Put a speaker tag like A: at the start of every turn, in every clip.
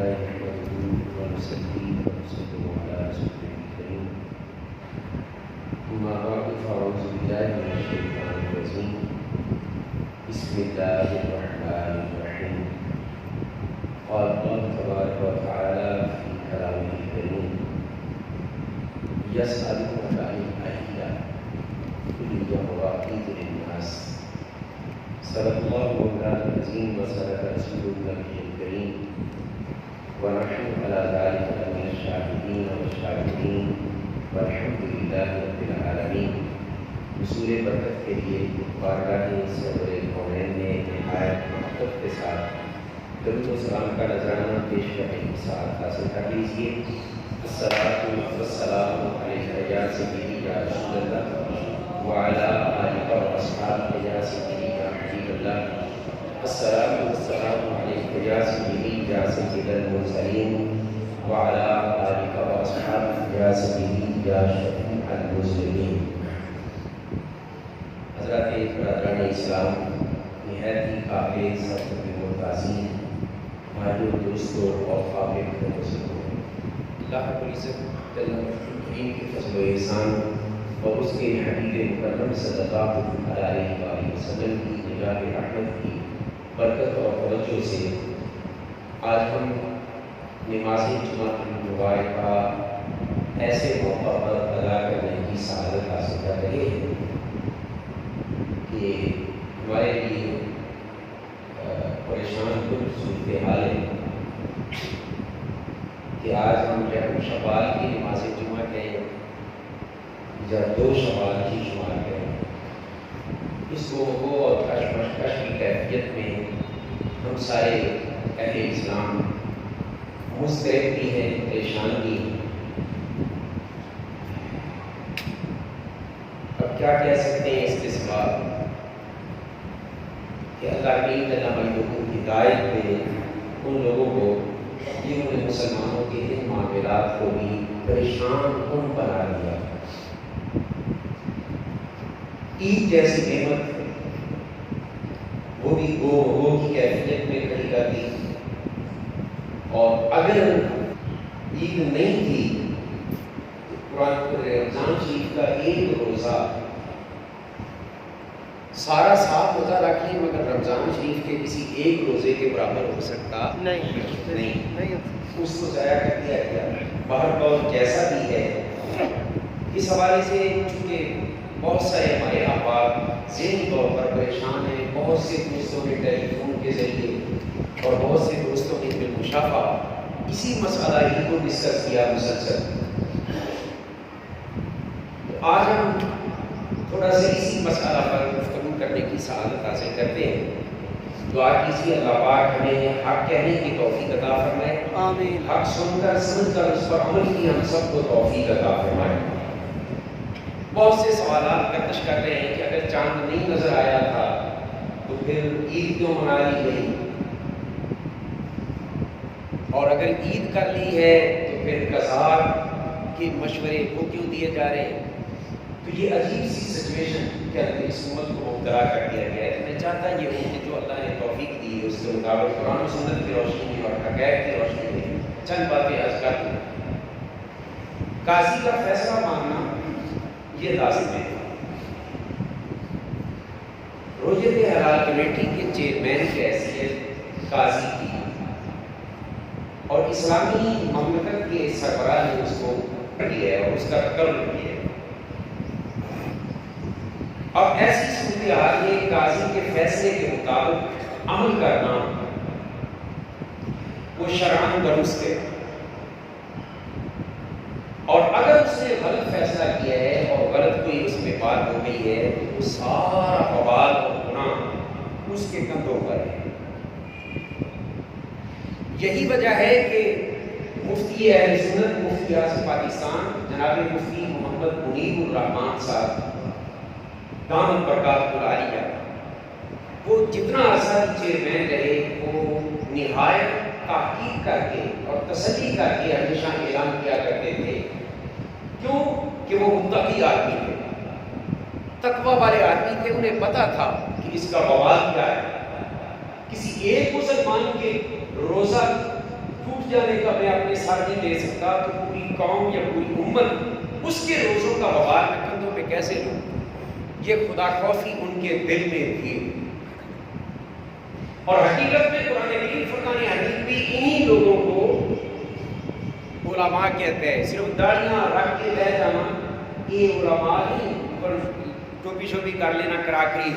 A: نحمده ونصلي ونسلم على رسوله الكريم أما بعد فأعوذ بالله من الشيطان الرجيم بسم الله الرحمن الرحيم قال الله تبارك وتعالى في كلامه الكريم يسألونك عن الأهلة قل هي مواقيت للناس صدق الله مولانا العظيم وصدق رسوله النبي الكريم ونحن على ذلك من الشاهدين والشاكرين والحمد لله رب العالمین۔ حصول برکت کے لیے بارگاہ صدر کونین نے نہایت محبت کے ساتھ درود و سلام کا نذرانہ پیش کرنے کی ساتھ حاصل کر لیجیے۔ الصلاۃ والسلام علیک یا سیدی یا رسول اللہ وعلی آلک واصحابک یا سیدی یا حبیب اللہ۔ الصلاۃ والسلام علیک یا سیدی یا سید المرسلین وعلی آلک واصحابک یا سیدی یا شفیع المذنبین۔ حضرات برادران اسلام، نہایت ہی قابل سبق و تعظیم ہمارے دوستوں اور قابل مسلموں، اللہ رب العزت کریم کے فضل و احسان اور اس کے حبیب مکرم صلی اللہ علیہ وآلہ وسلم کی نگاہ رحمت کی برکت اور توجہ سے آج ہم نماز جمعہ مبارکہ ایسے موقع پر ادا کرنے کی سعادت حاصل کر رہے ہیں کہ ہمارے لیے پریشان کن صورتحال ہے کہ آج ہم رحم شوال کی نماز جمعہ کہیں یا 2 شوال کی شمار کریں، اس کو اور کشمکش کی کیفیت میں ہم سارے اہل اسلام مضطرب بھی ہیں، پریشان بھی ہیں۔ اب کیا کہہ سکتے ہیں اس کے سوا کہ اللہ کی لوگوں کی ہدایت میں ان لوگوں کو جنہوں نے مسلمانوں کے ان معاملات کو بھی پریشان کن بنا دیا۔ عید جیسی نعمت وہ بھی گو کی کیفیت میں کھڑی کر دی، اور اگر عید نہیں تھی قرآن رمضان شریف کا ایک روزہ سارا ساتھ روزہ رکھ لی مگر رمضان شریف کے کسی ایک روزے کے برابر ہو سکتا نہیں۔ اس کو ضائع کر دیا گیا۔ بہرحال جیسا بھی ہے، اس حوالے سے چونکہ بہت سارے ہمارے احباب ذہنی طور پر پریشان ہیں، بہت سے دوستوں نے ٹیلی فون کے ذریعے اور بہت سے دوستوں نے بالمشافہ اسی مسئلہ ہی کو ڈسکس کیا مسلسل۔ آج ہم تھوڑا سا اسی مسئلہ پر گفتگو کرنے کی سعادت حاصل کرتے ہیں۔ دعا کیجیے اللہ پاک ہمیں حق کہنے کی توفیق عطا فرمائے، آمین۔ حق سن کر سمجھ کر اس پر عمل کی ہم سب کو توفیق عطا فرمائے۔ بہت سے سوالات گردش کر رہے ہیں کہ اگر چاند نہیں نظر آیا تھا تو پھر عید کیوں منا لی گئی، اور اگر عید کر لی ہے تو پھر قضاء کے مشورے وہ کیوں دیے جا رہے ہیں؟ تو یہ عجیب سی سچویشن کے اندر اس امت کو مبتلا کر دیا گیا ہے۔ میں چاہتا یہ ہوں کہ جو اللہ نے توفیق دی ہے اس کے مطابق قرآن و سنت کی روشنی میں اور حقائق کی روشنی میں چند باتیں عرض کر دوں۔ قاضی کا فیصلہ ماننا یہ لازم ہے۔ رویت حلال کمیٹی کے چیئرمین کی حیثیت قاضی کی اور اسلامی مملکت کے سربراہ نے اس کو دیا ہے اور اس کا تقرر کیا ہے۔ اب ایسی صورتحال میں قاضی کے فیصلے کے مطابق عمل کرنا وہ شرعاً درست ہے، اور اگر اس نے غلط فیصلہ کیا ہے اور غلط کوئی اس میں بات ہو گئی ہے تو وہ سارا بوال اور گناہ اس کے کندھوں پر ہے۔ یہی وجہ ہے کہ مفتی اہل سنت مفتی اعظم پاکستان جناب مفتی محمد منیب الرحمان صاحب دامت برکاتہ العالیہ وہ جتنا عرصہ چیئرمین رہے وہ نہایت تحقیق کر کے اور تسلی کر کے ہمیشہ اعلان کیا کرتے تھے، کیوں کہ وہ متقی آدمی تھے، تقوی والے آدمی تھے، انہیں پتا تھا کہ اس کا بوال کیا ہے۔ کسی ایک مسلمان کے روزہ
B: ٹوٹ جانے کا میں اپنے ساتھ نہیں لے سکتا تو پوری قوم یا پوری امت اس کے روزوں کا وبال میں کندھوں پہ کیسے لوں؟ یہ خدا خوفی ان کے دل میں تھی، اور حقیقت میں قرآن کریم فرقان حمید بھی انہی لوگوں کو علماء کہتے ہیں۔ صرف داڑیاں رکھ کے رہ جانا یہ علماء نہیں، پر ٹوپی شوپی کر لینا، کراکری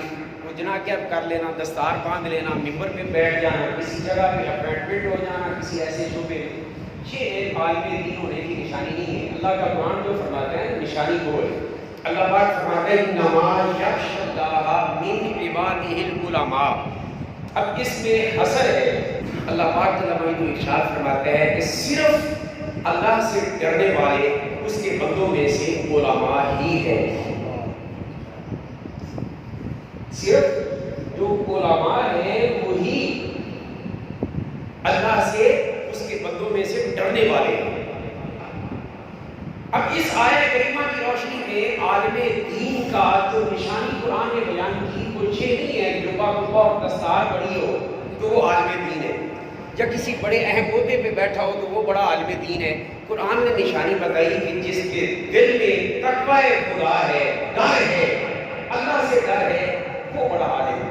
B: جنا کیا کر لینا، دستار باندھ لینا، ممبر پہ بیٹھ جانا، کسی جگہ پہ اپائنٹمنٹ ہو جانا کسی ایسے شعبے میں، یہ ایک عالم دین ہونے کی نشانی نہیں ہے۔ اللہ کا قرآن جو فرماتا ہے نشانی وہ ہے، اللہ پاک فرماتا ہے انما یخشی اللہ من عبادہ العلماء۔ اب اس میں حصر ہے، اللہ پاک جل وعلا ارشاد فرماتا ہے کہ صرف اللہ سے ڈرنے والے اس کے بندوں میں سے علماء ہی ہیں۔ صرف جو علماء ہیں وہی اللہ سے اس کے بندوں میں سے ڈرنے والے ہیں۔ اب اس آیت کریمہ کی روشنی میں عالم دین کا جو نشانی قرآن نے بیان کی وہ یہ نہیں ہے جبہ کبا اور دستار بڑی ہو تو وہ عالم دین ہے، یا کسی بڑے اہم عہدے پہ بیٹھا ہو تو وہ بڑا عالم دین ہے۔ قرآن نے نشانی بتائی کہ جس کے دل میں تقوی خدا ہے، ڈر ہے، اللہ سے ڈر ہے، وہ بڑا عالم ہے۔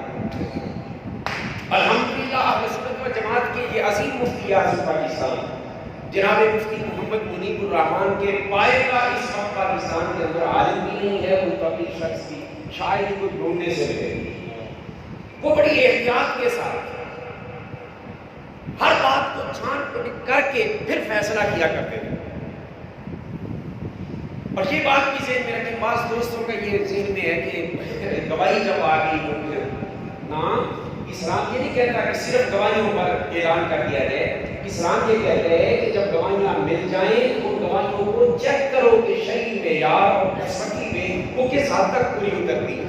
B: الحمدللہ اہل سنت و جماعت کے یہ عظیم مفتی اعظم پاکستان جناب مفتی محمد منیب الرحمان کے پائے کا اس وقت پاکستان کے اندر عالم بھی نہیں ہے، متقی شخص بھی شاید کو ڈھونڈنے سے ملے۔ وہ بڑی احتیاط کے ساتھ ہر بات کو چھان پھڑ کر کے پھر فیصلہ کیا کرتے تھے، اور یہ بات بھی ذہن میں رکھیں، بعض دوستوں کا یہ ذہن میں ہے کہ گواہی جب آ گئی تو پھر نہ، اسلام یہ نہیں کہتا کہ صرف گواہیوں پر اعلان کر دیا جائے، اسلام یہ کہتا ہے کہ جب گواہیاں مل جائیں ان گواہیوں کو چیک کرو کہ شرعی معیار اور صحیح میں وہ کس حد تک پوری اترتی ہے۔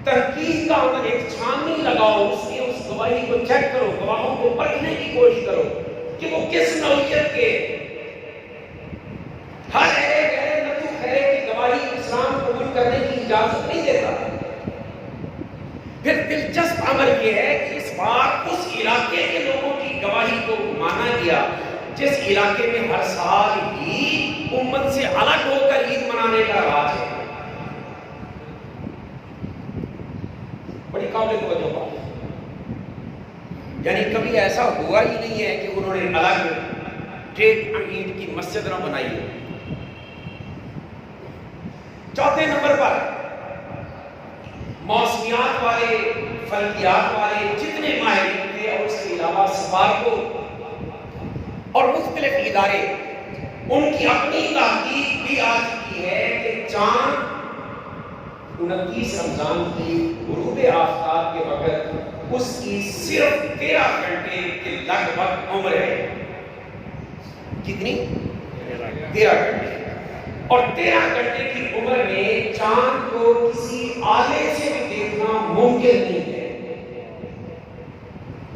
B: تحقیق کا عمل، ایک چھاننی لگاؤ، اس کی اس گواہی کو چیک کرو، گواہوں کو پرکھنے کی کوشش کرو کہ وہ کس نوعیت کے۔ ہر ایک نتو خیرے کی گواہی اسلام قبول کرنے کی اجازت نہیں دیتا۔ پھر دلچسپ عمل یہ ہے کہ اس بار اس علاقے کے لوگوں کی گواہی کو مانا گیا جس علاقے میں ہر سال ہی امت سے الگ ہو کر عید منانے کا رواج ہے۔ بڑی قابل توجہ بات، یعنی کبھی ایسا ہوا ہی نہیں ہے کہ انہوں نے الگ ڈیٹ عید کی مسجد نہ بنائی ہے۔ چوتھے نمبر پر موسمیات والے، فلکیات والے جتنے ماہرین تھے اور اس کے علاوہ سفارتوں اور مختلف ادارے، ان کی اپنی تحقیق بھی آ چکی ہے کہ چاند 29 رمضان کی غروب آفتاب کے وقت اس کی صرف 13 گھنٹے کے لگ بھگ عمر ہے۔ کتنی؟ 13 گھنٹے، اور 13 گھنٹے کی عمر میں چاند کو کسی آلے سے بھی دیکھنا ممکن نہیں ہے۔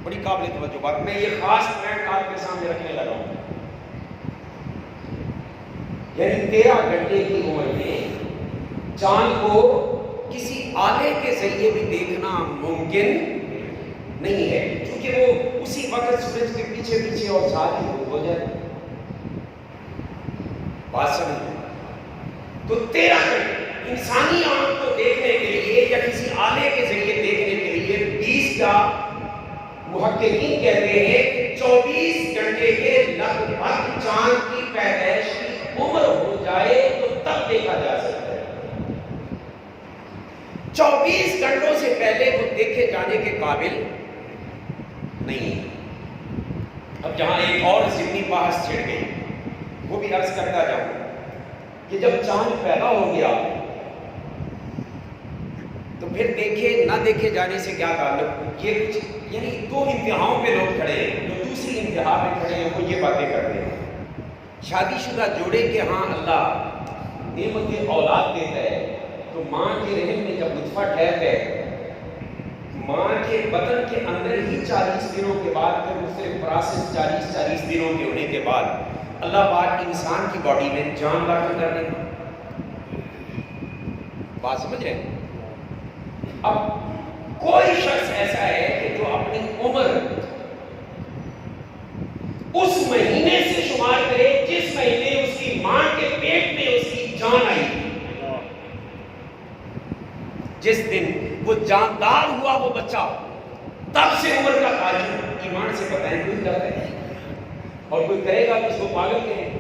B: بڑی قابل توجہ بات، میں یہ خاص پوائنٹ آپ کے سامنے رکھنے لگا ہوں، یعنی 13 گھنٹے کی عمر میں چاند کو کسی آلے کے ذریعے بھی دیکھنا ممکن نہیں ہے، کیونکہ وہ اسی وقت سورج کے پیچھے پیچھے اور ساتھ ہی ہو جائے۔ بات سمجھ، تو 13 گھنٹے انسانی آنکھ کو دیکھنے کے لیے یا کسی آلے کے ذریعے دیکھنے کے لیے 20 کا محققین کہتے ہیں کہ 24 گھنٹے کے لگ بھگ چاند کی پیدائش کی عمر ہو جائے تو تب دیکھا جا سکتا ہے۔ 24 گھنٹوں سے پہلے وہ دیکھے جانے کے قابل نہیں ہے۔ اب جہاں ایک اور ضمنی بحث چھڑ گئی، وہ بھی عرض کرتا جاؤں کہ جب چاند پیدا ہو گیا تو پھر دیکھے نہ دیکھے جانے سے کیا تعلق؟ یہ کچھ یعنی دو انتہاؤں پہ لوگ کھڑے ہیں، جو دوسری انتہا پہ کھڑے ہیں وہ یہ باتیں کرتے ہیں۔ شادی شدہ جوڑے کے ہاں اللہ نعمت اولاد دیتا ہے تو ماں کے رحم میں جب نطفہ ٹھہرتا ہے، ماں کے بدن کے اندر ہی 40 دنوں کے بعد پھر مختلف پروسیس 40 دنوں کے ہونے کے بعد اللہ پاک انسان کی باڈی میں جان داخل کر دیں گے۔ بات سمجھ رہے ہیں؟ اب کوئی شخص ایسا ہے کہ جو اپنی عمر بچہ تب سے عمر کا تعین ایمان سے بتائیں کوئی کرتا ہے اور کوئی کرے گا تو اس کو پاگل کہیں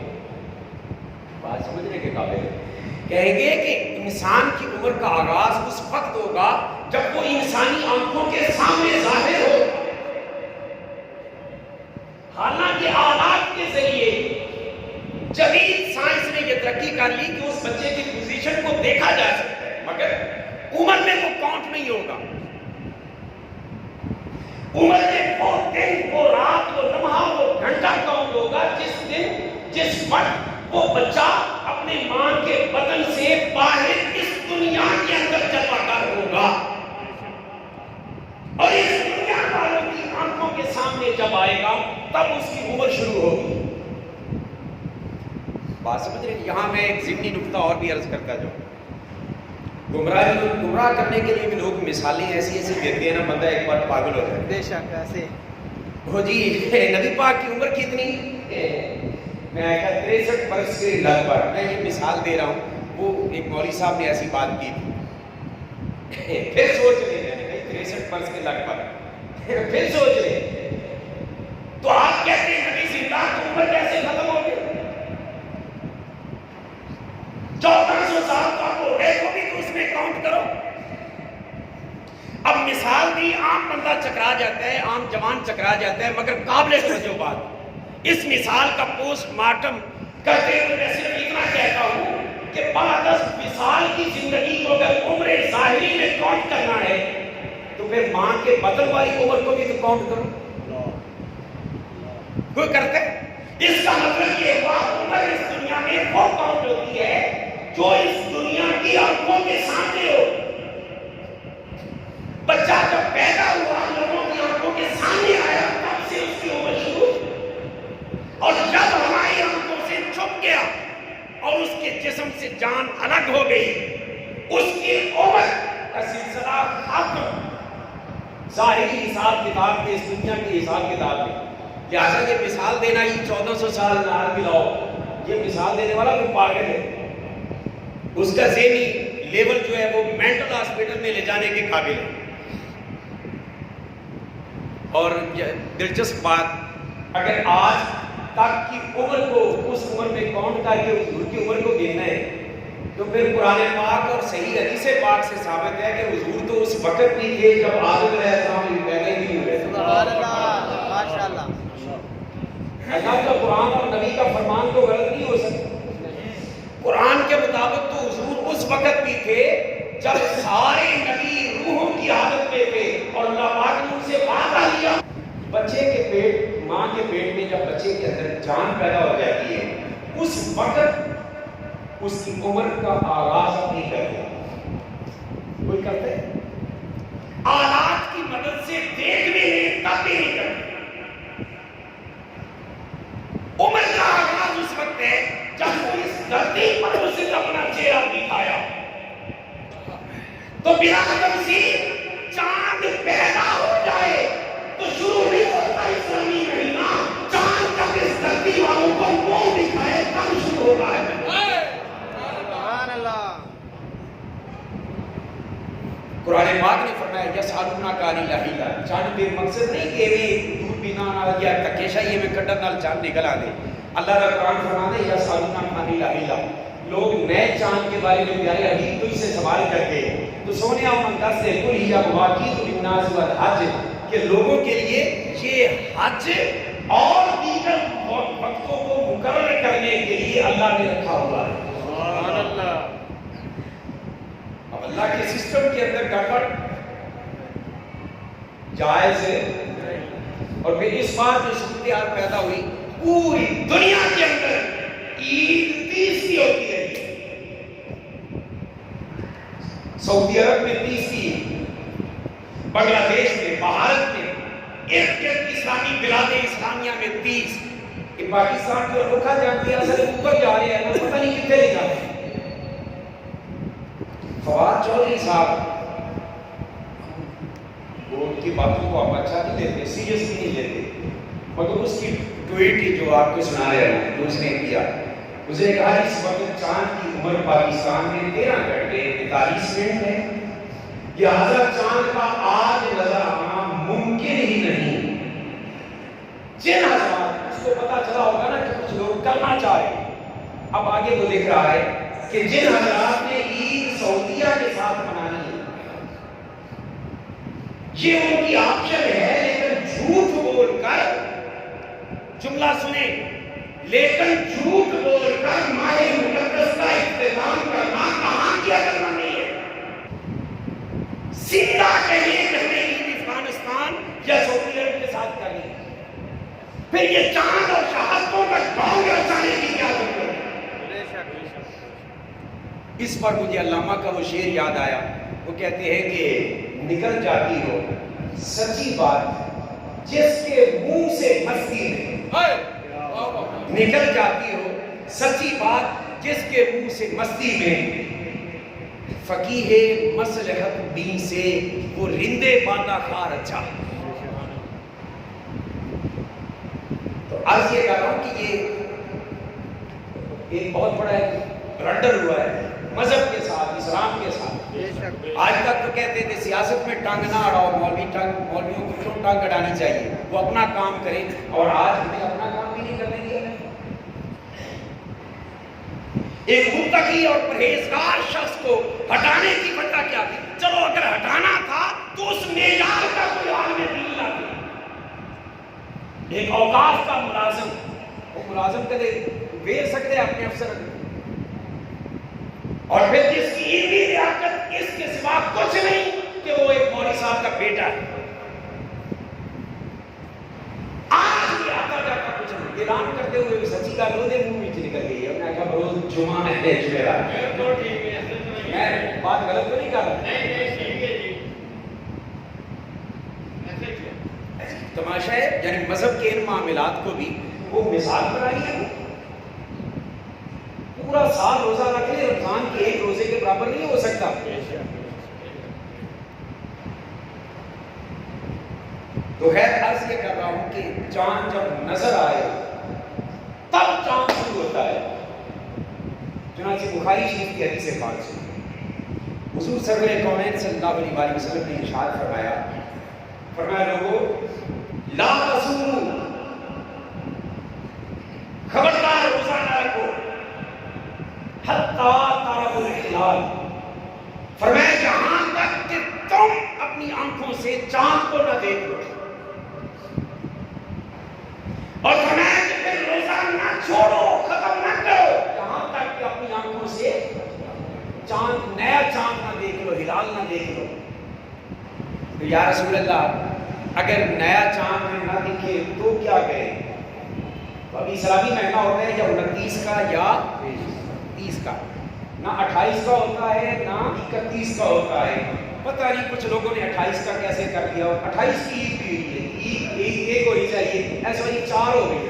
B: بات سمجھنے کے قابل ہے کہیں گے کہ انسان کی عمر کا آغاز اس وقت ہوگا جب وہ انسانی آنکھوں کے سامنے ظاہر ہو حالانکہ آلات کے ذریعے جدید سائنس نے یہ ترقی کر لی کہ اس بچے کی پوزیشن کو دیکھا جا سکتا ہے مگر عمر میں وہ کاؤنٹ نہیں ہوگا عمر میں وہ دن وہ رات وہ لمحہ وہ گھنٹہ کاؤنٹ ہوگا جس وقت وہ بچہ اپنے ماں کے بدن سے باہر اس دنیا کے اندر چلا کر ہوگا اور اس دنیا والوں کی آنکھوں کے سامنے جب آئے گا تب اس کی عمر شروع ہوگی بات سمجھ رہے ہیں یہاں میں ایک ضمنی نقطہ اور بھی عرض کرتا جاؤں گمراہ کرنے کے لیے بھی لوگ مثالیں ایسی ایسی دیتے ہیں نا بندہ ایک بار پاگل ہو جائے بے شک ایسے ہو جی نبی پاک کی عمر کتنی میں 63 برس کے لگ بھگ میں یہ مثال دے رہا ہوں وہ ایک مولوی صاحب نے ایسی بات کی تھی پھر سوچ لیں 63 برس کے لگ بھگ پھر سوچ لیں تو آپ کہتے ہیں نبی زندہ تو عمر کیسے ختم ہو گئی 1400 سال کا ہو گئے کو بھی تو اس میں کاؤنٹ کرو اب مثال دی عام بندہ چکرا جاتا ہے عام جوان چکرا جاتا ہے مگر قابل توجہ بات اس مثال کا پوسٹ مارٹم کرتے ہوئے میں صرف اتنا کہتا ہوں کہ بعد از مثال کی زندگی کو اگر عمر ظاہری میں کاؤنٹ کرنا ہے تو پھر ماں کے بدن والی عمر کو بھی تو کاؤنٹ کرو کوئی کرتے اس کا مطلب یہ ہوا عمر اس دنیا میں وہ کاؤنٹ ہوتی ہے جو اس دنیا کی آنکھوں کے سامنے ہو بچہ جب پیدا ہوا لوگوں کی آنکھوں کے سامنے آیا تب سے اس کی عمر شروع اور جب ہماری آنکھوں سے چھپ گیا اور اس کے جسم سے جان الگ ہو گئی اس کی عمر کا سلسلہ ختم ظاہری حساب کتاب میں اس دنیا کے حساب کتاب میں لہٰذا یہ مثال دینا ہی 1400 سال نار ملاؤ یہ مثال دینے والا کوئی پاگل ہے اس کا ذہنی لیول جو ہے وہ مینٹل ہاسپٹل میں لے جانے کے قابل ہے اور دلچسپ بات اگر آج تک کی عمر کو اس عمر میں کاؤنٹ کر کے حضور کی عمر کو گننا ہے تو پھر قرآن پاک اور صحیح حدیث پاک سے ثابت ہے کہ حضور تو اس وقت بھی تھے جب آدم علیہ السلام پیدا ہی نہیں ہوئے سبحان اللہ ماشاءاللہ اللہ کا قرآن اور نبی کا فرمان تو غلط نہیں ہو سکتا قرآن کے مطابق تو حضور اس وقت بھی تھے جب سارے نبی روحوں کی حالت میں تھے اور اللہ پاک نے ان سے وعدہ لیا بچے کے پیٹ ماں کے پیٹ میں جب بچے کے اندر جان پیدا ہو جاتی ہے اس وقت اس کی عمر کا آغاز نہیں کرتے کوئی کرتے آلات کی مدد سے دیکھ بھی نہیں تب بھی نہیں کرتے عمر کا آغاز اس وقت ہے جب وہ اس دھرتی پر اسے اپنا چہرہ دکھایا تو بلا تمثیل چاند پیدا ہو جائے تو شروع نہیں ہوتا اسلامی مہینہ چاند جب اس دھرتی والوں کو منہ دکھائے تب شروع ہوتا ہے سبحان اللہ قرآن پاک نے فرمایا یسألونک عن الأہلہ چاند بے مقصد نہیں کہ میں دودھ پینا یا تکیشائی میں کٹر نال چاند نکل آ دے اللہ کا قرآن فرماتا ہے یسألونک عن الأہلہ لوگ نئے چاند کے بارے میں پیارے حبیب تو اسے سوال کرتے ہیں تو سونے من دس سے کل ہی مواقیت للناس والحج کہ لوگوں کے لیے یہ حج اور دیگر وقتوں کو مقرر کرنے کے لیے اللہ نے رکھا ہوا ہے سبحان اللہ اب اللہ کے سسٹم کے اندر گڑبڑ جائز ہے اور پھر اس بار جو صورتحال پیدا ہوئی پوری دنیا کے اندر عید 30 کی ہوتی ہے سعودی عرب میں 30 کی بنگلہ دیش میں بھارت میں ایک اسلامی بلاد اسلامیہ میں 30 کہ پاکستان کی اور رکھا جاتی ہے اصل اوپر جا رہے ہیں پتہ نہیں کتنے لے جاتے ہیں فواد چودھری صاحب وہ ان کی باتوں کو آپ اچھا نہیں لیتے سیریسلی نہیں لیتے مگر اس کی ٹویٹ جو آپ کو سنا رہے ہیں جو اس نے کیا اس نے کہا اس وقت چاند کی عمر پاکستان میں 13 گھنٹے 45 منٹ ہے لہذا چاند کا آج نظر آنا ممکن ہی نہیں۔ جن حضرات اس کو پتا چلا ہوگا نا کہ کچھ لوگ کرنا چاہ رہے ہیں، اب آگے وہ لکھ رہا ہے کہ جن حضرات نے عید سعودیہ کے ساتھ منانی ہے، یہ ان کی آپشن ہے، لیکن جھوٹ بول کر، جملہ سنیں، لیکن جھوٹ بول کر ماہ مقدس کا اختتام کرنا کہاں کیا کرنا نہیں ہے۔ زندہ کہیں کہنے عید افغانستان یا سعودی عرب کے ساتھ کرنی ہے، پھر یہ چاند اور شہادتوں کا ڈھونگ رچانے کی کیا ضرورت ہے؟ اس پر مجھے علامہ کا وہ شعر یاد آیا، وہ کہتے ہیں کہ نکل جاتی ہو سچی بات جس کے منہ سے مستی میں، نکل جاتی ہو سچی بات جس کے منہ سے مستی میں، فقیہ مصلحت بین سے وہ رندے باندھا خار اچھا۔ تو عرض یہ کر رہا ہوں کہ یہ ایک بہت بڑا رنڈر ہوا ہے مذہب کے ساتھ، اسلام کے ساتھ۔ آج تک تو کہتے تھے سیاست میں ٹانگ نہ اڑاؤ، مولویوں کو کیوں ٹانگ اڑانی چاہیے، وہ اپنا کام کریں، اور آج ہمیں اپنا کام بھی نہیں کرنے دیا۔ ایک متقی اور پرہیزگار شخص کو ہٹانے کی وجہ کیا تھی؟ چلو اگر ہٹانا تھا تو اس معیار کا کوئی عالم دین لاتے۔ ایک اوقاف کا ملازم، وہ ملازم کدے ویر سکتے اپنے افسر، اور پھر جس کی علمی لیاقت اس کے سوا کچھ نہیں کہ وہ ایک مولوی صاحب کا بیٹا ہے، آج بھی آتا جاتا کچھ نہیں، اعلان کرتے ہوئے سچی کا روزے منہ میں نکل گئی ہے، میں کہا روز جمعہ ہے جمعرات، میں بات غلط تو نہیں کر رہا؟ تماشا ہے، یعنی مذہب کے ان معاملات کو بھی وہ مثال بنائی ہے۔ پورا سال روزہ رکھ لے، رمضان کے ایک روزے کے برابر نہیں ہو سکتا۔ تو خیر عرض یہ کر رہا ہوں کہ چاند جب نظر آئے تب چاند شروع ہوتا ہے۔ چنانچہ بخاری شریف کی حدیث پاک سے حضور سرور کونین صلی اللہ علیہ وسلم نے ارشاد فرمایا لوگوں لا تصوموا، خبردار روزہ نہ رکھو حتیٰ تروا الہلال، فرمایا جہاں تک کہ تم اپنی آنکھوں سے چاند کو نہ دیکھ لو، اور فرمایا کہ پھر روزہ نہ چھوڑو، ختم نہ کرو یہاں تک کہ اپنی آنکھوں سے چاند، نیا چاند نہ دیکھ لو، ہلال نہ دیکھ لو۔ تو یا رسول اللہ اگر نیا چاند نہ دکھے تو کیا کریں؟ تو ابھی اسلامی مہینہ ہوتا ہے یا 29 کا یا 30 کا، نہ 28 کا ہوتا ہے نہ 31 کا ہوتا ہے، پتہ نہیں کچھ لوگوں نے 28 کا کیسے کر دیا، 28 کی عید بھی ہوئی ہے، عید ایک ہونی چاہیے، ایسا ہی 4 ہو گئی۔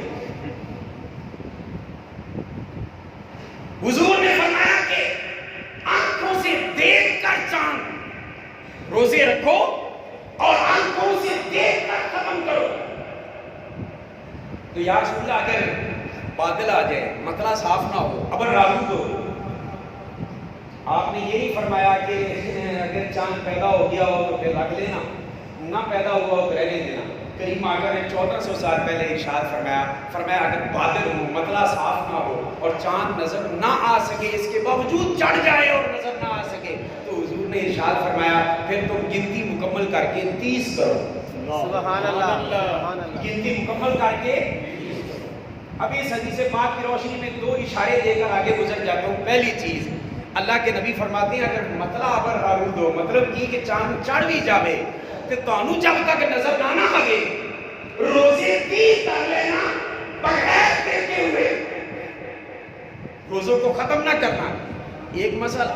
B: حضور نے فرمایا کہ آنکھوں سے دیکھ کر چاند روزے رکھو اور آنکھوں سے دیکھ کر ختم کرو۔ تو یا رسول اللہ اگر بادل آ جائے، مطلع صاف نہ ہو، ابر رالود ہو، آپ نے یہ نہیں فرمایا کہ اگر چاند پیدا ہو گیا ہو تو پھر رکھ لینا، نہ پیدا ہوا ہو تو رہنے دینا۔ کریم آقا نے 1400 سال پہلے ارشاد فرمایا اگر بادل ہو، مطلع صاف نہ ہو اور چاند نظر نہ آ سکے، اس کے باوجود چڑھ جائے اور نظر نہ آ سکے، تو حضور نے ارشاد فرمایا پھر تم گنتی مکمل کر کے 30 کرو۔
C: سبحان اللہ،
B: گنتی مکمل کر کے۔ اب اس حدیث پاک کی روشنی میں 2 اشارے دے کر آگے گزر جاتا ہوں۔ پہلی چیز، اللہ کے نبی فرماتے ہیں اگر مطلع ابر رالود ہو، مطلب یہ کہ چاند چڑھ بھی جاوے تو تانوں جب تک نظر نہ آئے روزے 30 کر لینا بغیر دیکھے ہوئے، روزوں کو ختم نہ کرنا، ایک مسئلہ۔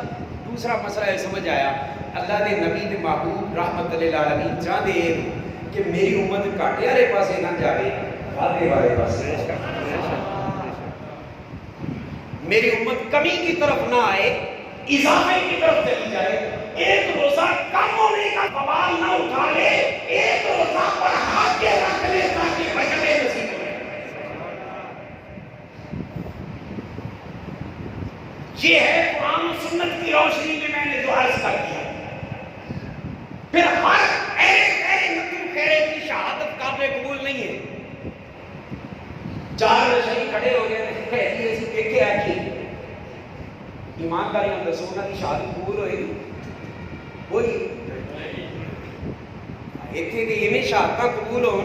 B: دوسرا مسئلہ یہ سمجھ آیا، اللہ دے نبی دے محبوب رحمت للعالمین چاہتے ہیں کہ میری امت گھاٹے والے پاسے نہ جاوے، وعدے والے پاسے، میری امت کمی کی طرف نہ آئے، اضافے کی طرف چلی جائے، ایک روزہ کم ہونے کا بوال نہ اٹھا لے، ایک روزہ پر ہاتھ کے رکھ لے تاکہ بچنے نصیب ہو۔ یہ ہے قرآن و سنت کی روشنی میں نے جو عرض کر دیا۔ پھر ہر خیرے کی شہادت قابل قبول نہیں ہے. 4 نشئی کھڑے ہو گئے ایسی دیکھے آئی ایمانداری ہم دسو انہوں کی شہادت قبول ہوئے گی وہی اتنے کہ یہ شہادت قبول ہو.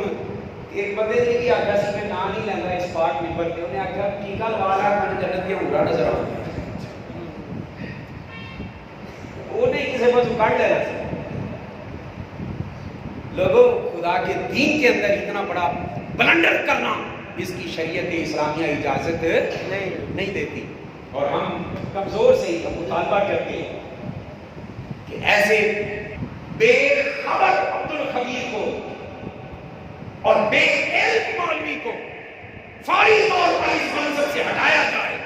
B: ایک بندے نے بھی آگا سی میں نام نہیں لینا اس پارٹ ممبر کے انہیں آگا ٹیکہ لوا رہا میں جنت کے ہورا نظر آؤں وہ نہیں کسی بس اکاڑ لے رہا تھا. لوگوں خدا کے دین کے اندر اتنا بڑا بلنڈر کرنا اس کی شریعت اسلامیہ اجازت نہیں دیتی. اور ہم کمزور سے ہی مطالبہ کرتے ہیں کہ ایسے بے خبر عبدالخبیر کو اور بے علم مولوی کو فوری طور پر اس منصب سے ہٹایا جائے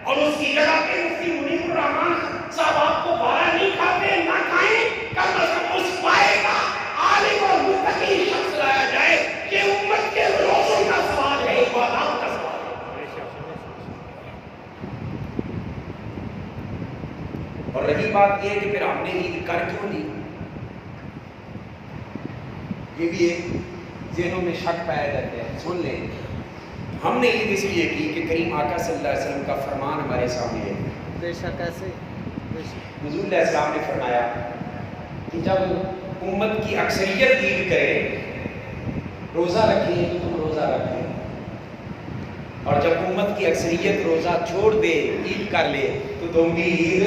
B: اور اس کی جگہ پہ مفتی منیر الرحمان صاحب آپ کو بارہ نہیں کھاتے نہ کھائیں کم از کم اس پائے کا عالم اور متقی شخص لایا جائے. یہ امت کے روزوں کا سوال ہے, عبادات کا سوال ہے. اور رہی بات یہ ہے کہ پھر ہم نے عید کر کیوں دی, یہ بھی ایک ذہنوں میں شک پایا جاتا ہے. سن لیں, ہم نے عید اس لیے کی کہ کریم آقا صلی اللہ علیہ وسلم کا فرمان ہمارے سامنے ہے.
C: بے شک ایسے
B: حضور علیہ السلام نے فرمایا کہ جب امت کی اکثریت عید کرے روزہ رکھیں تو تم روزہ رکھیں, اور جب امت کی اکثریت روزہ چھوڑ دے عید کر لے تو تم بھی عید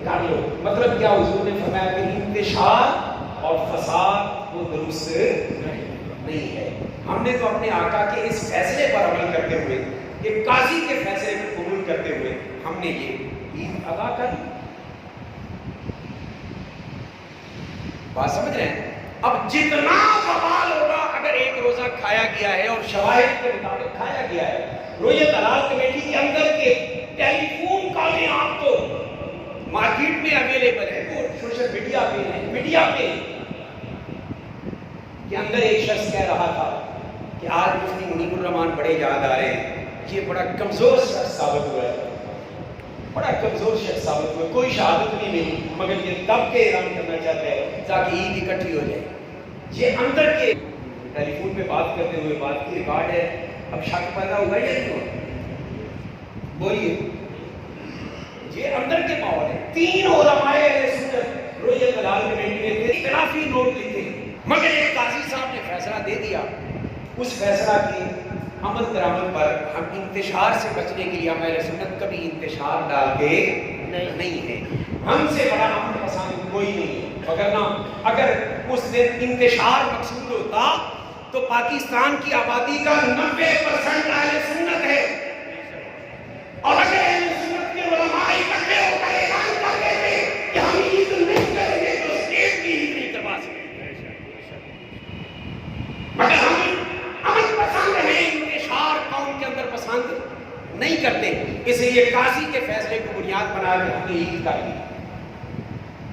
B: کر لو. مطلب کیا حضور نے فرمایا کہ انتشار اور فساد وہ درست نہیں ہے. ہم نے تو اپنے آقا کے اس فیصلے پر عمل کرتے ہوئے, ایک قاضی کے فیصلے کو قبول کرتے ہوئے ہم نے یہ عید ادا کر. بات سمجھ رہے ہیں؟ اب جتنا بوال ہوگا اگر ایک روزہ کھایا گیا ہے اور شواہد کے مطابق کھایا گیا ہے, رویت حلال کمیٹی کے اندر کے ٹیلی فون کالیں آپ کو مارکیٹ میں اویلیبل ہے, وہ سوشل میڈیا پہ ہے, میڈیا پہ کے اندر ایک شخص کہہ رہا تھا کہ آج مفتی منیر الرحمان بڑے یاد آ رہے ہیں. یہ بڑا کمزور شخص ثابت ہوا ہے, بڑا کمزور شخص ثابت ہوا ہے, کوئی شہادت نہیں ملی مگر یہ دب کے اعلان کرنا چاہتا ہے تاکہ عید اکٹھی ہو جائے. یہ اندر کے ٹیلی فون پہ بات کرتے ہوئے بات کی ریکارڈ ہے. اب شک پیدا ہوا یا نہیں ہوا؟ بولیے. یہ اندر کے ماحول ہے. 3 علماء اہل سنت رویت حلال کمیٹی میں تھے, اختلافی نوٹ لکھے مگر ایک قاضی صاحب نے فیصلہ دے دیا. اس فیصلہ کی عمل درآمد پر ہم انتشار سے بچنے کے لیے ہمارے سنت کبھی انتشار ڈالتے نہیں ہے. ہم سے بڑا امن پسند کوئی نہیں ہے. وگرنہ اگر اس دن انتشار مقصود ہوتا تو پاکستان کی آبادی کا 90% اہل سنت ہے, اور اگر اہل سنت کے علماء اکٹھے ہو کر اعلان کرتے تھے کہ ہم عید نہیں کریں گے تو اسٹیٹ کی عید نہیں کروا سکتے. مگر ہم امن پسند ہیں, انتشار قوم کے اندر پسند نہیں کرتے, اس لیے قاضی کے فیصلے کو بنیاد بنا کے ہم نے عید کر لی.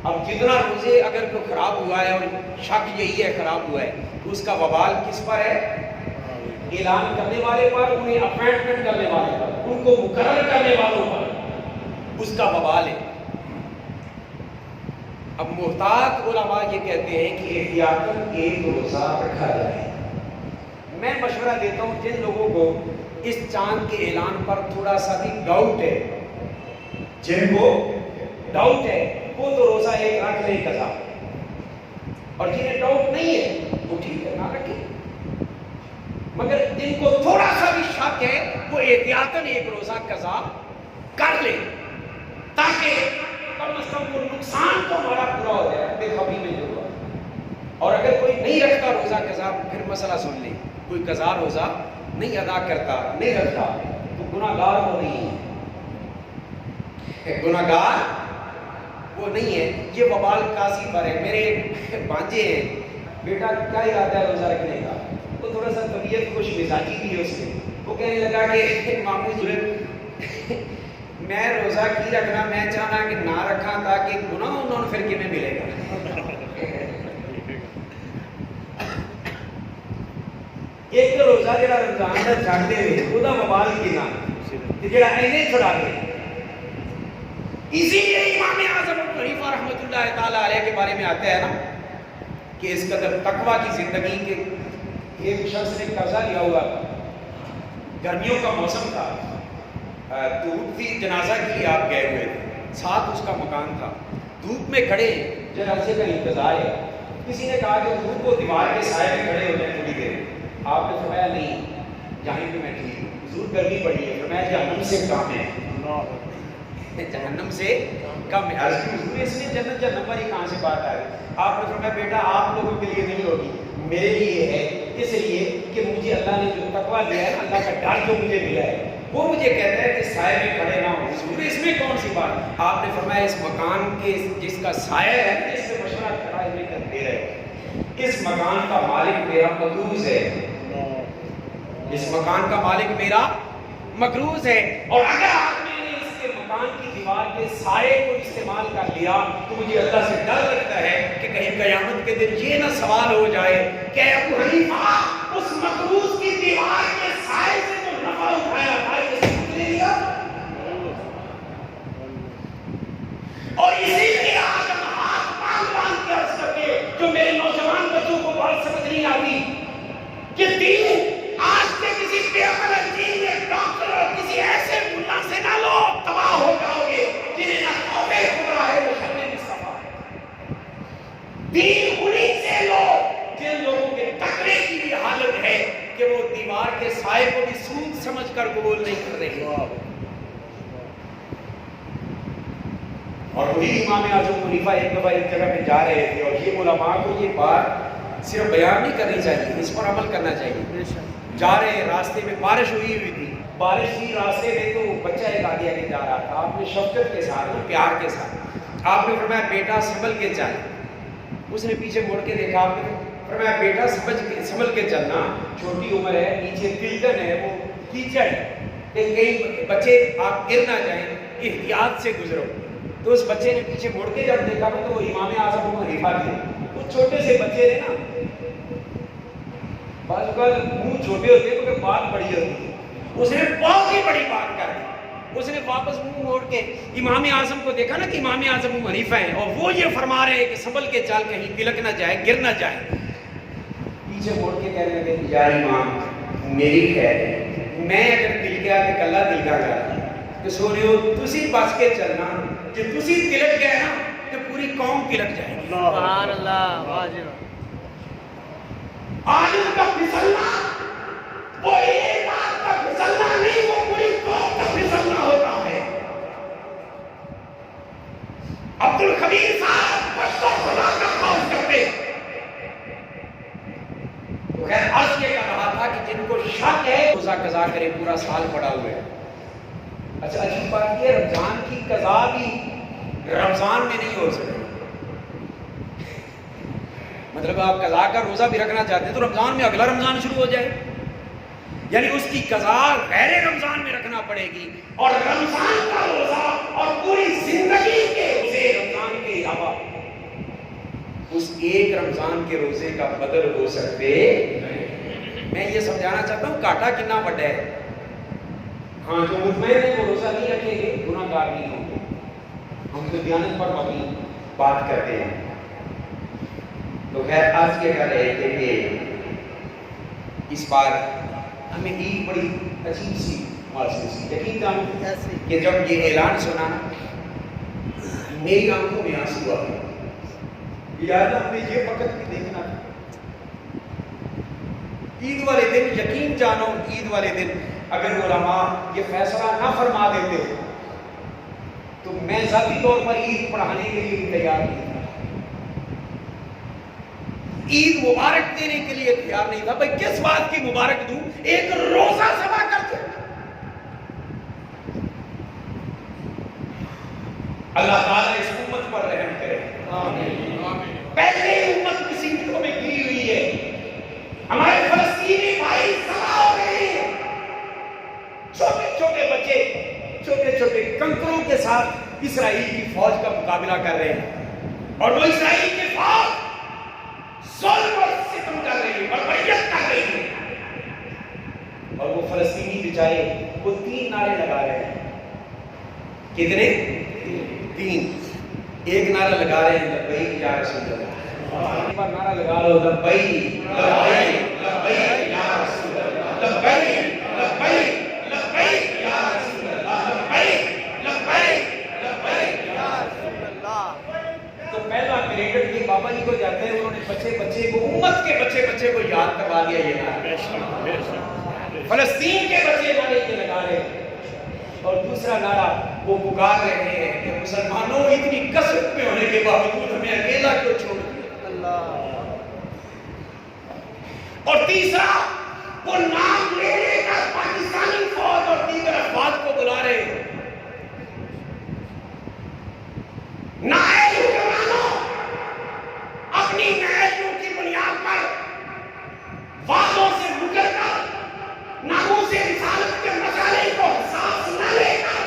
B: اب جتنا روزے اگر کوئی خراب ہوا ہے اور شک یہی ہے خراب ہوا ہے تو اس کا وبال کس پر ہے؟ اعلان کرنے والے پر, انہیں اپوائنٹمنٹ کرنے والے پر, ان کو مقرر کرنے والوں پر اس کا وبال ہے. اب محتاط علماء یہ کہتے ہیں کہ احتیاطاً ایک روزہ رکھا جائے. میں مشورہ دیتا ہوں جن لوگوں کو اس چاند کے اعلان پر تھوڑا سا بھی ڈاؤٹ ہے, جن کو ڈاؤٹ ہے وہ تو روزہ ایک رکھ لیں قضا, اور جنہیں ڈاؤٹ نہیں ہے وہ ٹھیک ہے نہ رکھیں. مگر جن کو تھوڑا سا بھی شک ہے وہ احتیاطاً ایک روزہ قضا کر لیں تاکہ کم از کم وہ نقصان تو ہمارا پورا ہو جائے بے خبری میں جو ہوا. اور اگر کوئی نہیں رکھتا روزہ قضا, پھر مسئلہ سن لیں, کوئی قضا روزہ نہیں ادا کرتا نہیں رکھتا تو گناہگار وہ نہیں ہے, گناہگار وہ نہیں ہے. یہ وبال قاضی پر ہے. میرے بانجے ہیں, بیٹا کیا ارادہ ہے روزہ رکھنے کا؟ وہ تھوڑا سا طبیعت خوش مزاجی بھی ہے اس میں. وہ کہنے لگا کہ ماموں ضرور میں روزہ کی رکھنا, میں چاہنا کہ نہ رکھا تاکہ گناہ انہوں نے پھر کیوں ملے گا. ایک تو روزہ جڑا رمضان دا چھڈ دے او دا وبال کینا تے جڑا اینے چھڑا دے. اسی لیے امام اعظم ابو حنیفہ رحمۃ اللہ تعالی علیہ کے بارے میں آتا ہے نا کہ اس قدر تقویٰ کی زندگی کے ایک شخص نے قرضہ لیا ہوا تھا، گرمیوں کا موسم تھا، دھوپ تھی، جنازہ کے لیے آپ گئے ہوئے تھے، ساتھ اس کا مکان تھا، دھوپ میں کھڑے جب عرصے کا انتظار ہے، کسی نے کہا کہ دھوپ کو دیوار کے سائے میں کھڑے ہو جائیں تھوڑی دیر، آپ نے فرمایا نہیں جہاں پہ میں ٹھیک ہوں، حضور گرمی پڑی ہے، فرمایا جہنم سے کم ہے، جہنم سے کم ہے، عرض کی حضور اس میں جنت جہنم والی کہاں سے بات آ رہی؟ آپ نے فرمایا بیٹا آپ لوگوں کے لیے نہیں ہوگی، میرے لیے ہے، اس لیے کہ مجھے اللہ نے جو تقویٰ دیا ہے، اللہ کا ڈر جو مجھے ملا ہے، وہ مجھے کہتا ہے کہ سائے میں کھڑے نہ ہوں، حضور اس میں کون سی بات؟ آپ نے فرمایا اس مکان کے جس کا سایہ ہے اس سے مشورہ کھڑا ہے کر دے رہے، اس مکان کا مالک میرا مقروض ہے، اس مکان کا مالک میرا مقروض ہے، اور اگر آپ نے اس کے مکان کی دیوار کے سائے کو استعمال کر لیا تو مجھے اللہ سے ڈر لگتا ہے کہ کہیں قیامت کے دن یہ نہ سوال ہو جائے کہ ابو حنیفہ اس مقروض کی دیوار کے سائے سے تو نفع اٹھایا تھا، یہ سوچ لے لیا، اور اسی لیے آج ہم ہاتھ باندھ کے عرض کرتے جو میرے نوجوان بچوں کو بات سمجھ نہیں آتی کہ دین آج کے کسی پیغمبر دین یا ڈاکٹر اور کسی ایسے ملا سے نہ لو، تباہ ہو جاؤ گے، جنہیں نہ توبہ خدا ہے نہ شرم مصطفیٰ ہے۔ دین انہی سے لو جن لوگوں کے تقوی کی بھی حالت ہے کہ وہ دیوار کے سائے کو بھی سود سمجھ کر قبول نہیں کر رہے، اور وہی امام اعظم حنیفہ ایک دفعہ ایک جگہ پہ جا رہے تھے، اور یہ علماء کو یہ بات صرف بیان نہیں کرنی چاہیے، اس پر عمل کرنا چاہیے۔ جا رہے راستے میں بارش ہوئی تھی، بارش تھی راستے میں، تو بچہ ایک آگے آگے جا رہا تھا، آپ نے شفقت کے ساتھ پیار کے ساتھ آپ نے فرمایا بیٹا سنبھل کے چل، اس نے پیچھے مڑ کے دیکھا، آپ نے فرمایا بیٹا سنبھل کے چلنا، چھوٹی عمر ہے، نیچے تلگن ہے، وہ کیچڑ ہے، کہ کئی بچے آپ گر نہ جائیں، احتیاط سے گزرو۔ تو اس بچے نے پیچھے مڑ کے جب دیکھا تو وہ امام اعظم ابو حنیفہ تھے، وہ چھوٹے سے بچے نے نا، بعض اوقات منہ چھوٹے ہوتے ہیں مگر بات بڑی ہوتی ہے، اس نے بہت ہی بڑی بات کر دی، اس نے واپس منہ موڑ کے امام اعظم کو دیکھا نا کہ امام اعظم ابو حنیفہ ہیں، اور وہ یہ فرما رہے ہیں کہ سنبھل کے چل کہیں تلک نہ جائے، گر نہ جائے، پیچھے موڑ کے کہنے لگے یا امام میری خیر ہے، میں اگر دل گیا کہ کلا دل کا گیا تو سوریو تسی بچ کے چلنا، کہ تسی تلک گئے نا تو پوری قوم تلک جائے گی۔
C: سبحان اللہ، واجب
B: آدم کا پھسلنا وہ ایک آدم کا پھسلنا نہیں، وہ پوری قوم کا پھسلنا ہوتا ہے۔ عبد الخبیر صاحب بچوں خدا کا خوف کرتے، تو خیر عرض یہ کر رہا تھا کہ جن کو شک ہے روزہ قضا کرے، پورا سال پڑا ہوا ہے۔ اچھا عجیب بات یہ رمضان کی قضا بھی رمضان میں نہیں ہو سکتی، مطلب آپ قضا کا روزہ بھی رکھنا چاہتے ہیں تو رمضان میں اگلا رمضان شروع ہو جائے، یعنی اس کی قضا غیر رمضان میں رکھنا پڑے گی، اور رمضان کا روزہ اور پوری زندگی کے روزے رمضان کے علاوہ اس ایک رمضان کے روزے کا بدل ہو سکتے۔ میں یہ سمجھانا چاہتا ہوں کاٹا کتنا بڑا ہے، ہاں جو مطمئن ہے وہ روزہ نہیں رکھیں گے گناہ گار نہیں ہوں گے، ہم تو دیانت پر مبنی بات کرتے ہیں۔ تو خیر آج کے کر رہے تھے کہ اس بار ہمیں عید بڑی عجیب سی محسوس کی، یقین جانو کہ جب یہ اعلان سنا میری آنکھوں میں آنسو آ گئے، یاد ہم نے یہ وقت بھی دیکھنا تھا، عید والے دن یقین جانو، عید والے دن اگر علماء یہ فیصلہ نہ فرما دیتے تو میں ذاتی طور پر عید پڑھانے کے لیے بھی تیار نہیں تھا، عید مبارک دینے کے لیے تیار نہیں تھا، بھائی کس بات کی مبارک دوں، ایک روزہ سما کر دوں۔ اللہ تعالیٰ اس امت پر رحم کرے، پہلے امت مصیبتوں میں گری ہوئی ہے، ہمارے فلسطینی بھائی تباہ ہو گئے ہیں، چھوٹے چھوٹے بچے چھوٹے چھوٹے کنکروں کے ساتھ اسرائیل کی فوج کا مقابلہ کر رہے ہیں، اور وہ اسرائیل کی فوج ظلم اور ستم کر رہی ہے، بربریت کر رہی ہے، اور وہ فلسطینی بیچارے وہ 3 نعرے لگا رہے ہیں، کتنے؟ 3، ایک نعرہ لگا رہے ہیں لبیک یا رسول اللہ، پر نعرہ لگا لو لبیک لبیک لبیک یا رسول اللہ، لبیک لبیک لبیک یا رسول اللہ، لبیک لبیک لبیک یا رسول اللہ۔ تو پہلا کریڈٹ یہ بابا جی کو جاتا ہے، انہوں نے بچے کو، امت کے بچے کو یاد کروا دیا یہ نعرہ۔ فلسطین کے بچے نعرے کے لگا رہے ہیں، اور دوسرا نعرہ وہ پکار رہے ہیں کہ مسلمانوں اتنی کثرت میں ہونے کے باوجود ہمیں اکیلا کیوں چھوڑ دیا اللہ۔ اور تیسرا وہ نام لے لے کر پاکستانی فوج اور دیگر افواج کو بلا رہے ہیں، نائب جوانوں اپنی نائبوں کی بنیاد پر وعدوں سے مکر کر ناموس رسالت کے مسئلے کو حساس نہ لے کر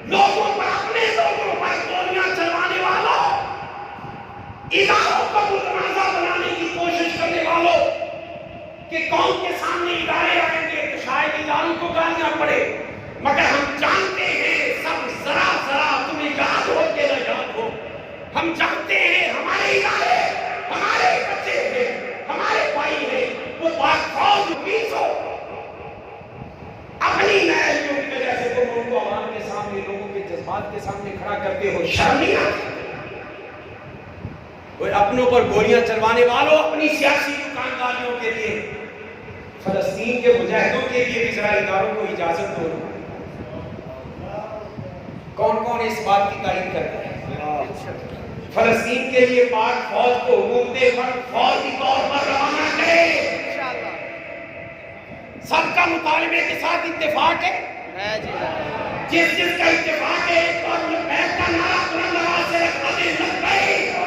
B: لوگوں پر، اپنے لوگوں پر گولیاں چلوانے والوں، اداروں کو متنازع بنانے کی کوشش کرنے والوں کہ قوم کے سامنے ادارے آئیں گے تو شاید اداروں کو گالیاں پڑے، مگر ہم جانتے ہیں سب ذرا ذرا تمہیں یاد ہو کہ نہ یاد ہو، ہم جانتے ہیں ہمارے ادارے ہمارے بچے ہیں، ہمارے بھائی ہیں، وہ پاک فوج پیسو اپنی نائبوں کی وجہ سے تم ان کو عوام کے سامنے، لوگوں کے جذبات کے سامنے کھڑا کرتے ہو، شرم نہیں آتی؟ وہ اپنوں پر گولیاں چلوانے والوں، اپنی سیاسی دکانداریوں کے لیے، فلسطین کے مجاہدوں کے لیے بھی ذرا اداروں کو اجازت دو۔ کون کون اس بات کی تائید کرتا ہے؟ فلسطین کے لیے پاک فوج کو حکومت فوجی طور پر روانہ کرے۔ سب کا مطالبے کے ساتھ اتفاق ہے، جس جس کا اتفاق ہے ایک اور لبیک کا نعرہ بلند آواز سے رکھا دے، لبیک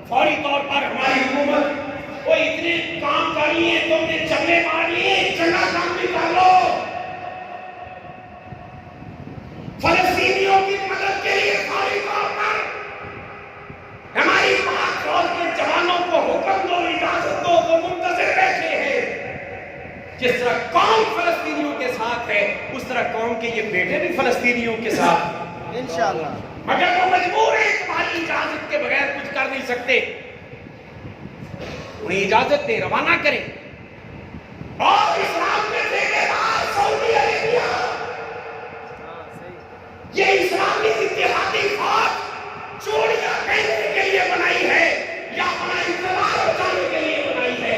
B: فوری طور پر ہماری حکومت وہ اتنے کام کر رہی ہے، تم نے چلے مار لیے، چلا کام بھی کر لو، فلسطینیوں کی مدد کے لیے فوری طور پر ہماری پاک فوج کے جوانوں کو حکم دو، اجازت دو، وہ منتظر بیٹھے ہیں۔ جس طرح قوم فلسطینیوں کے ساتھ ہے، اس طرح قوم کے یہ بیٹے بھی فلسطینیوں کے ساتھ انشاءاللہ، مگر وہ مجبور ہیں، تمہاری اجازت کے بغیر کچھ کر نہیں سکتے، انہیں اجازت دیں، روانہ کریں۔ اور اسلام کے ٹھیکیدار سعودی عربیہ، یہ اسلامی اتحادی فوج چوڑیاں پہننے کے لیے بنائی ہے یا اپنا انتظار بچانے کے لیے بنائی ہے؟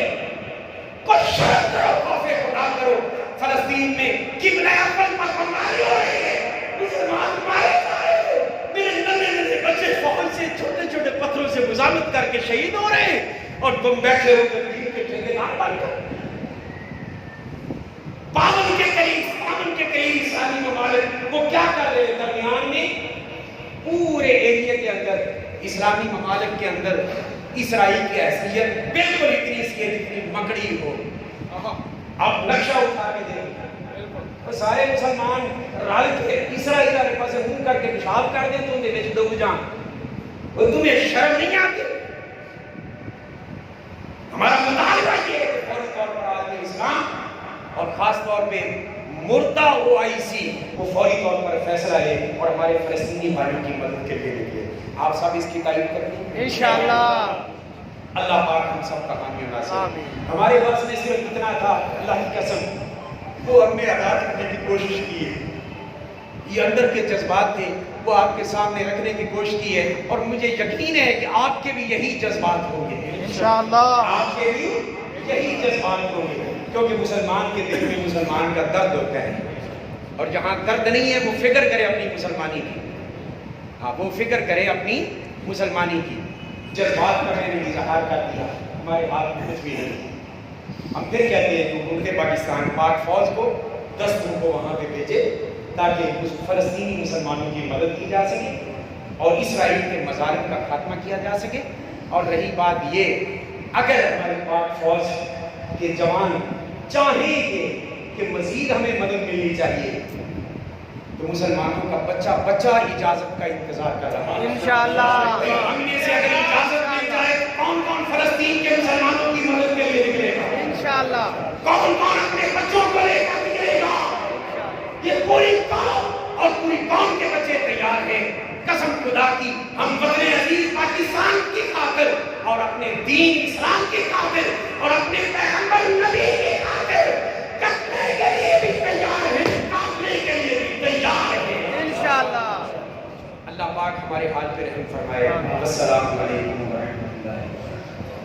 B: کچھ شرط کرو، خوف خدا کرو۔ فلسطین میں قبلہ اول پر بمباری ہو رہی ہے، مسلمان مارے جا رہے ہیں، میرے ننھے ننھے بچے فوج سے چھوٹے چھوٹے پتھروں سے مزاحمت کر کے شہید ہو رہے ہیں، اور تم بیٹھے ہو کر دین کے ٹھیکیدار بن کر۔ پاون کے قریب اسلامی ممالک وہ کیا کر رہے ہیں؟ درمیان میں پورے ایریا کے اندر، اسلامی ممالک کے اندر اسرائیل کی حیثیت بالکل اتنی سی ہے جتنی مکڑی ہو۔ اب نقشہ اٹھا کے دیکھیں، سارے مسلمان رل کے اسرائیل والے پاسے منہ کر کے پیشاب کر دیں تو ان کے وچ ڈوب جان، وہ تمہیں شرم نہیں آتی؟ ہمارا مطالبہ یہ ہے کہ فوری طور پر عالم اسلام اور خاص طور پہ مردہ OIC وہ فوری طور پر فیصلہ لے اور ہمارے فلسطینی بھائیوں کی مدد کے لیے نکلے۔ آپ سب اس کی تعریف کرتے ہیں انشاءاللہ۔ اللہ پاک ہم سب کا حامی و ناصر۔ ہمارے بس میں صرف اتنا تھا، اللہ کی قسم وہ ہم نے ادا کرنے کی کوشش کی ہے، یہ اندر کے جذبات تھے وہ آپ کے سامنے رکھنے کی کوشش کی ہے، اور مجھے یقین ہے کہ آپ کے بھی یہی جذبات ہوں گے انشاءاللہ، آپ کے بھی یہی جذبات ہوں گے، کیونکہ مسلمان کے دل میں مسلمان کا درد ہوتا ہے، اور جہاں درد نہیں ہے وہ فکر کرے اپنی مسلمانی کی، ہاں وہ فکر کرے اپنی مسلمانی کی۔ جذبات کا میں نے اظہار کر دیا، ہمارے ہاتھ میں کچھ بھی نہیں، ہم پھر کہتے ہیں کہ حکومت پاکستان پاک فوج کو 10 لوگوں کو وہاں پہ بھیجے تاکہ اس فلسطینی مسلمانوں کی مدد کی جا سکے اور اسرائیل کے مظالم کا خاتمہ کیا جا سکے۔ اور رہی بات یہ، اگر ہمارے پاک فوج کے جوان چاہیں گے کہ مزید ہمیں مدد ملنی چاہیے تو مسلمانوں کا بچہ اجازت کا انتظار کر رہا ہے انشاءاللہ۔ ہم میں سے اگر اجازت مل جائے کون کون فلسطین کے مسلمانوں کی مدد کے لیے نکلے گا؟ کون کون اپنے بچوں کو لے کر نکلے گا؟ یہ پوری قوم اور پوری قوم کے بچے تیار ہیں. قسم خدا کی ہم وطن عزیز پاکستان کی خاطر اور اپنے دین اسلام کی خاطر اور اپنے پیغمبر